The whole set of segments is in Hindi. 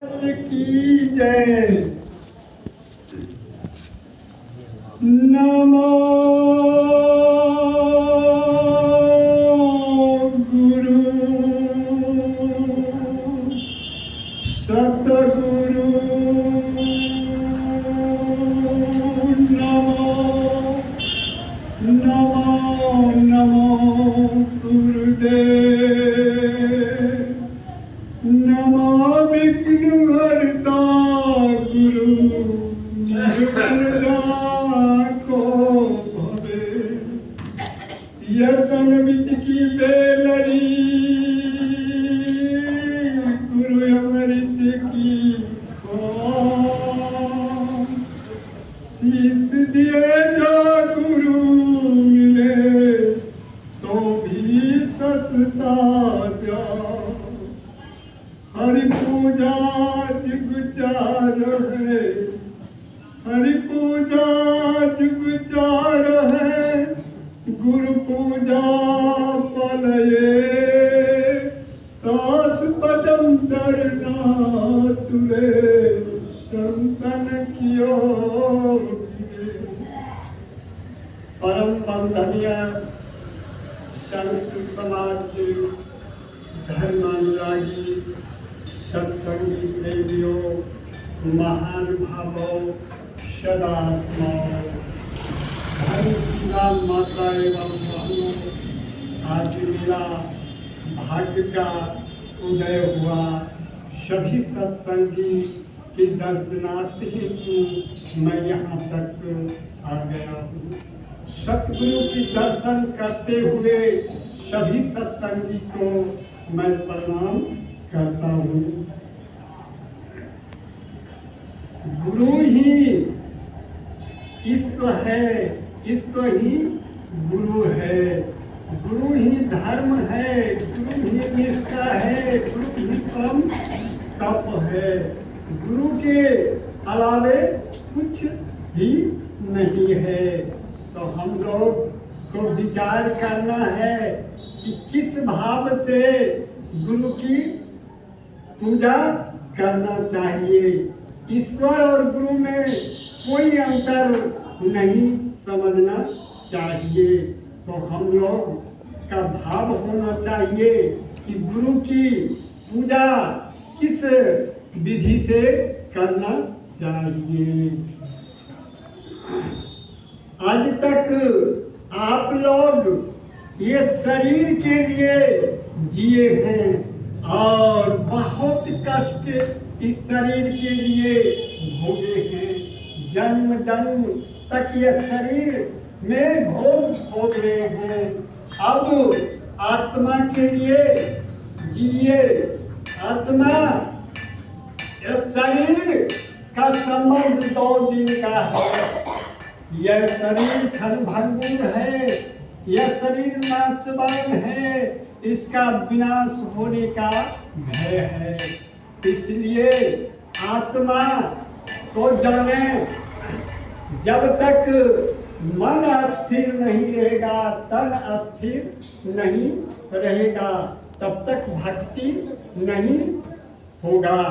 की जय। नमो गुरु सतगुरु नमो नमो नमो गुरुदेव नमो विघ्नहर्ता गुरु विघ्नजा को भवे यतन विच की बेलरी गुरु अमृत की खों शीश दिए जो गुरु मिले तो भी सचता जाओ हरि पूजा जुग चार है हरि पूजा जुग चार है गुरु पूजा पलये तास पदम दरना तुले संतन कियो परम बंधनिया संत समाज धर्मानुरागी सत्संगी प्रेमियों महान भावों सदात्माओं धर्म सीमा माता एवं बहनों आज मेरा भाग्य का उदय हुआ सभी सत्संगी के दर्शनार्थ हेतु मैं यहाँ तक आ गया हूँ। सतगुरु की दर्शन करते हुए सभी सत्संगी को मैं प्रणाम करता हूँ। गुरु ही ईश्वर है, ईश्वर ही गुरु है, गुरु ही धर्म है, गुरु ही निष्ठा है, गुरु ही परम तप है। गुरु के अलावे कुछ ही नहीं है। तो हम लोग को विचार करना है कि किस भाव से गुरु की पूजा करना चाहिए। ईश्वर और गुरु में कोई अंतर नहीं समझना चाहिए। तो हम लोग का भाव होना चाहिए कि गुरु की पूजा किस विधि से करना चाहिए। आज तक आप लोग ये शरीर के लिए जिए हैं और बहुत कष्ट इस शरीर के लिए भोगे हैं। जन्म जन्म तक ये शरीर में भोग भोग रहे हैं। अब आत्मा के लिए जिए। आत्मा शरीर का संबंध 2 दिन का है। यह शरीर क्षणभंगुर है, यह शरीर नाशवान है, इसका विनाश होने का भय है। इसलिए आत्मा को जाने जब तक मन अस्थिर नहीं रहेगा, तन अस्थिर नहीं रहेगा, तब तक भक्ति नहीं होगा।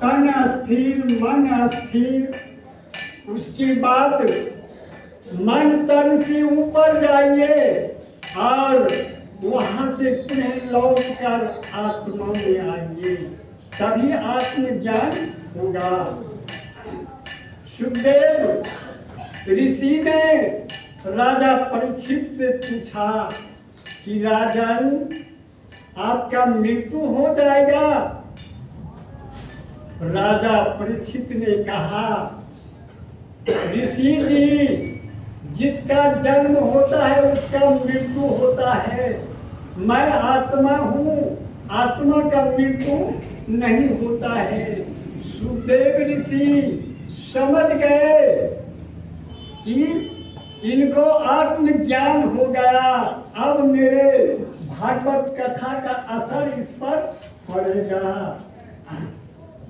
तन अस्थिर उसके बाद मन तन से ऊपर जाइए और वहां से पुनः लौट कर आत्मा में आइए, तभी आत्मज्ञान होगा। सुखदेव ऋषि ने राजा परीक्षित से पूछा कि राजन आपका मृत्यु हो जाएगा। राजा परीक्षित ने कहा ऋषि जी जिसका जन्म होता है उसका मृत्यु होता है। मैं आत्मा हूँ, आत्मा का मृत्यु नहीं होता है। सुखदेव ऋषि समझ गए कि इनको आत्मज्ञान हो गया। अब मेरे भागवत कथा का असर इस पर पड़ेगा।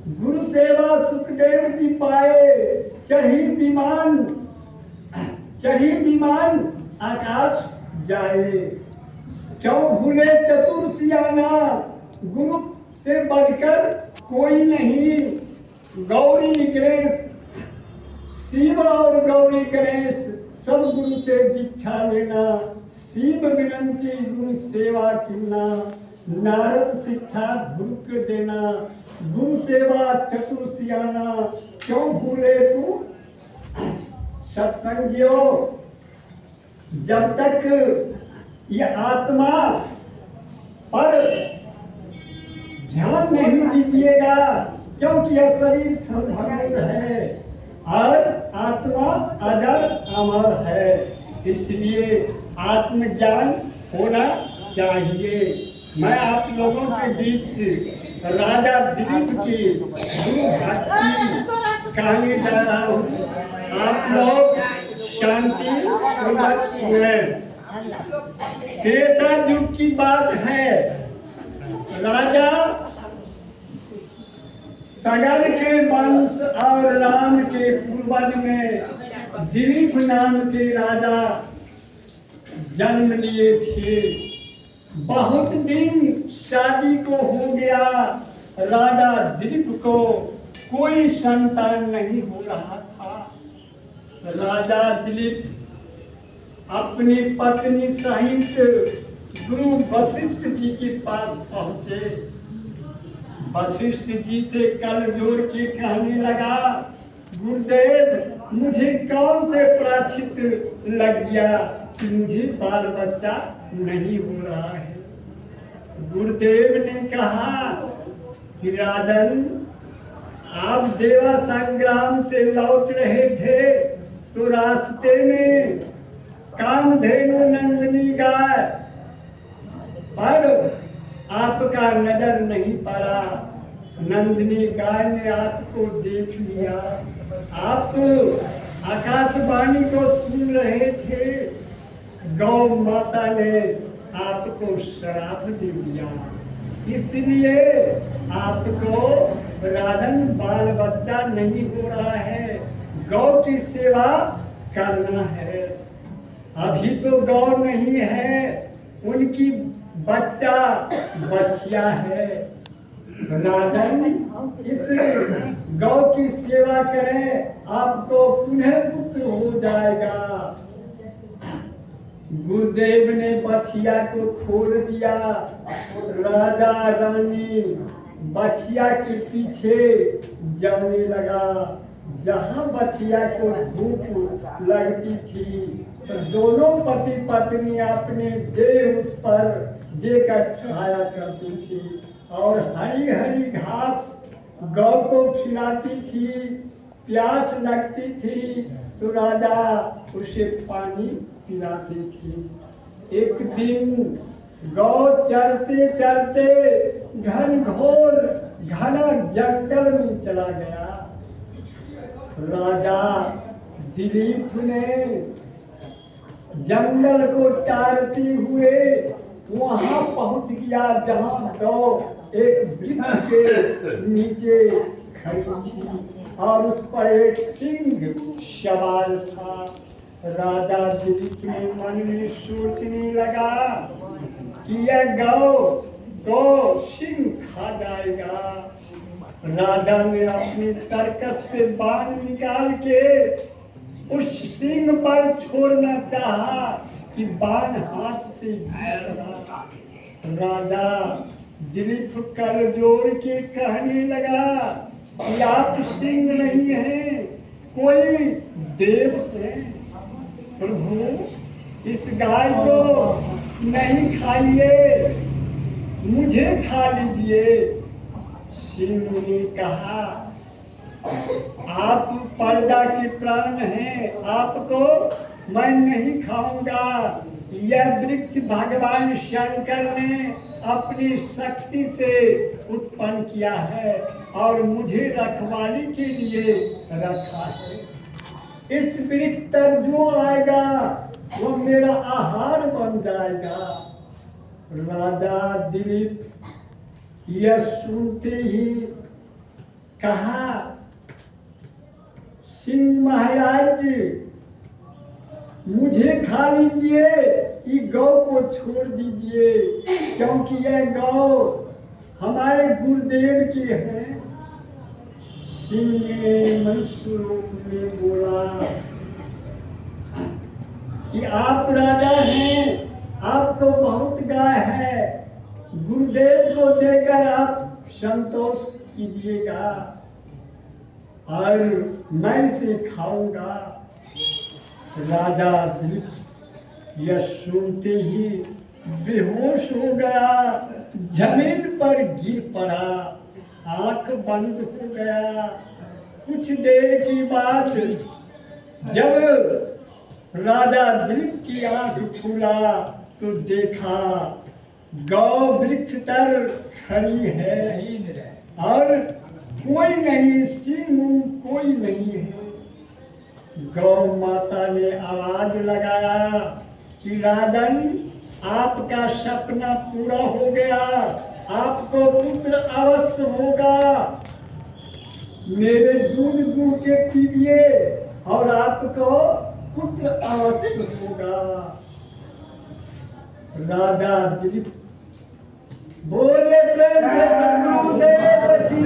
गुरु सेवा सुखदेव जी पाए, चढ़ी विमान आकाश जाए। क्यों भूले चतुर सियाना, गुरु से बढ़कर कोई नहीं। गौरी गणेश, शिव और गौरी गणेश सब गुरु से दीक्षा लेना। शिव विरंची गुरु सेवा कीना, नारद शिक्षा धूप देना। गुरु सेवा चतुर सियाना, क्यों भूले तू सत्संगियों। जब तक ये आत्मा पर ध्यान नहीं दीजिएगा, क्योंकि यह शरीर क्षणभंगुर है और आत्मा अजर अमर है, इसलिए आत्मज्ञान होना चाहिए। मैं आप लोगों के बीच राजा दिलीप की गुरु भक्ति कहने जा रहा हूँ। आप लोग शांति पूर्वक सुने। त्रेता युग की बात है। राजा सगर के वंश और राम के पूर्वज में दिलीप नाम के राजा जन्म लिए थे। बहुत दिन शादी को हो गया, राजा दिलीप को कोई संतान नहीं हो रहा था। राजा दिलीप अपनी पत्नी सहित गुरु वशिष्ठ जी के पास पहुंचे। वशिष्ठ जी से कल जोड़ के कहने लगा, गुरुदेव मुझे कौन से प्रायश्चित लग गया कि मुझे बाल बच्चा नहीं हो रहा है। गुरुदेव ने कहा कि राजन, आप देवा संग्राम से लौट रहे थे तो रास्ते में कामधेनु नंदिनी गाय पर आपका नजर नहीं पड़ा। नंदिनी गाय ने आपको देख लिया। आप आकाशवाणी को सुन रहे थे, गौ माता ने आपको श्राप दे दिया, इसलिए आपको राजन बाल बच्चा नहीं हो रहा है। गौ की सेवा करना है। अभी तो गौ नहीं है, उनकी बच्चा बछिया है। राजन इस गौ की सेवा करें, आपको पुनः पुत्र हो जाएगा। गुरुदेव ने बछिया को खोल दिया। राजा रानी बछिया के पीछे जाने लगा। जहाँ बछिया को धूप लगती थी तो दोनों पति पत्नी अपने देह उस पर देकर छाया करती थी और हरी हरी घास गौ को खिलाती थी। प्यास लगती थी तो राजा उसे पानी पिलाती थी। एक दिन गौ चरते चरते घनघोर घना जंगल में चला गया। राजा दिलीप ने जंगल को टारते हुए वहां पहुंच गया जहां गौ एक वृक्ष के नीचे खड़ी थी और उस पर एक सिंह सवार था। राजा दिलीप ने मन में सोचने लगा कि यह गौ सिंह खा जाएगा। राजा ने अपनी तरकस से बाण निकाल के उस सिंह पर छोड़ना चाहा कि बाण हाथ से गिरा। राजा दिलीप कर जोड़ के कहने लगा कि आप सिंह नहीं हैं, कोई देव है। प्रभु इस गाय को नहीं खाइए, मुझे खा लीजिए। सिंह ने कहा, आप प्रजा के प्राण हैं, आपको मैं नहीं खाऊंगा। यह वृक्ष भगवान शंकर ने अपनी शक्ति से उत्पन्न किया है और मुझे रखवाली के लिए रखा है। इस वृक्ष पर जो आएगा वो मेरा आहार बन जाएगा। राजा दिलीप यह सुनते ही कहा, सिंह महाराज मुझे खा लीजिए, इस गौ को छोड़ दीजिए, क्योंकि यह गौ हमारे गुरुदेव की है। सिंह ने मनुष्य रूप में बोला कि आप राजा हैं, आपको बहुत गाय है, गुरुदेव को देकर आप संतोष कीजिएगा और मैं इसे खाऊंगा। राजा दिलीप यह सुनते ही बेहोश हो गया, जमीन पर गिर पड़ा, आंख बंद हो गया। कुछ देर की बात जब राजा दिलीप की आंख खुला तो देखा गौ वृक्ष तर खड़ी है और कोई नहीं, सिंह कोई नहीं है। गौ माता ने आवाज लगाया कि राजन, आपका सपना पूरा हो गया, आपको पुत्र अवश्य होगा। मेरे दूध दूह के पीजिए और आपको पुत्र अवश्य होगा। राजा दिलीप बोले प्रेम से गुरुदेव की